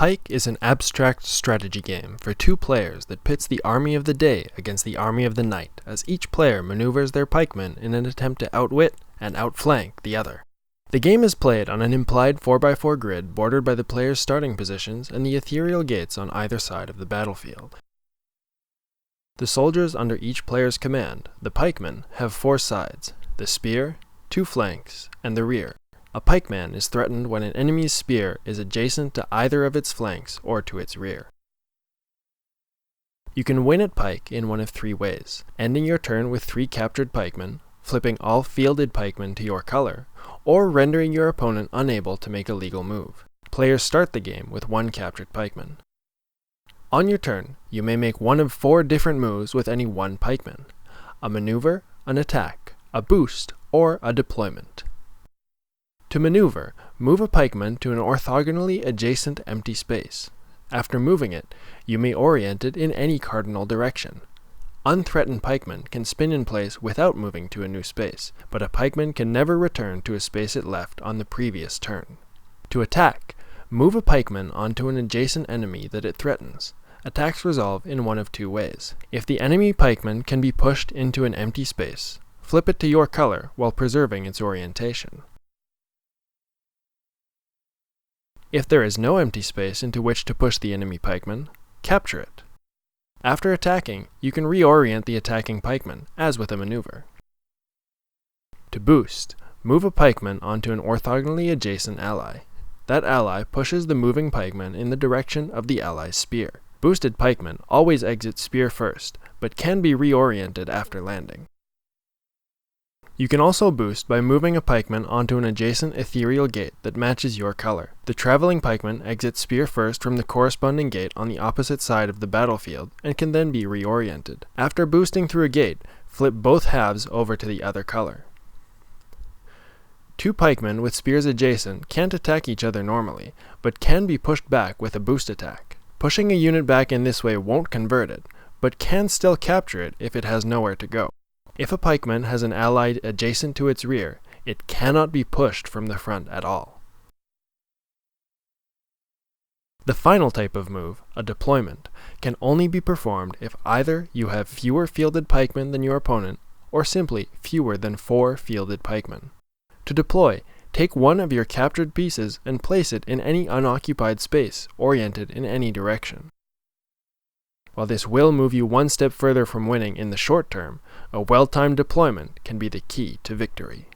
Pike is an abstract strategy game for two players that pits the army of the day against the army of the night, as each player maneuvers their pikemen in an attempt to outwit and outflank the other. The game is played on an implied 4x4 grid bordered by the player's starting positions and the ethereal gates on either side of the battlefield. The soldiers under each player's command, the pikemen, have four sides: the spear, two flanks, and the rear. A pikeman is threatened when an enemy's spear is adjacent to either of its flanks or to its rear. You can win at Pike in one of three ways: ending your turn with 3 captured pikemen, flipping all fielded pikemen to your color, or rendering your opponent unable to make a legal move. Players start the game with 1 captured pikeman. On your turn, you may make one of 4 different moves with any 1 pikeman: a maneuver, an attack, a boost, or a deployment. To maneuver, move a pikeman to an orthogonally adjacent empty space. After moving it, you may orient it in any cardinal direction. Unthreatened pikemen can spin in place without moving to a new space, but a pikeman can never return to a space it left on the previous turn. To attack, move a pikeman onto an adjacent enemy that it threatens. Attacks resolve in one of 2 ways. If the enemy pikeman can be pushed into an empty space, flip it to your color while preserving its orientation. If there is no empty space into which to push the enemy pikeman, capture it. After attacking, you can reorient the attacking pikeman, as with a maneuver. To boost, move a pikeman onto an orthogonally adjacent ally. That ally pushes the moving pikeman in the direction of the ally's spear. Boosted pikemen always exit spear first, but can be reoriented after landing. You can also boost by moving a pikeman onto an adjacent ethereal gate that matches your color. The traveling pikeman exits spear first from the corresponding gate on the opposite side of the battlefield and can then be reoriented. After boosting through a gate, flip both halves over to the other color. 2 pikemen with spears adjacent can't attack each other normally, but can be pushed back with a boost attack. Pushing a unit back in this way won't convert it, but can still capture it if it has nowhere to go. If a pikeman has an ally adjacent to its rear, it cannot be pushed from the front at all. The final type of move, a deployment, can only be performed if either you have fewer fielded pikemen than your opponent, or simply fewer than 4 fielded pikemen. To deploy, take one of your captured pieces and place it in any unoccupied space, oriented in any direction. While this will move you one step further from winning in the short term, a well-timed deployment can be the key to victory.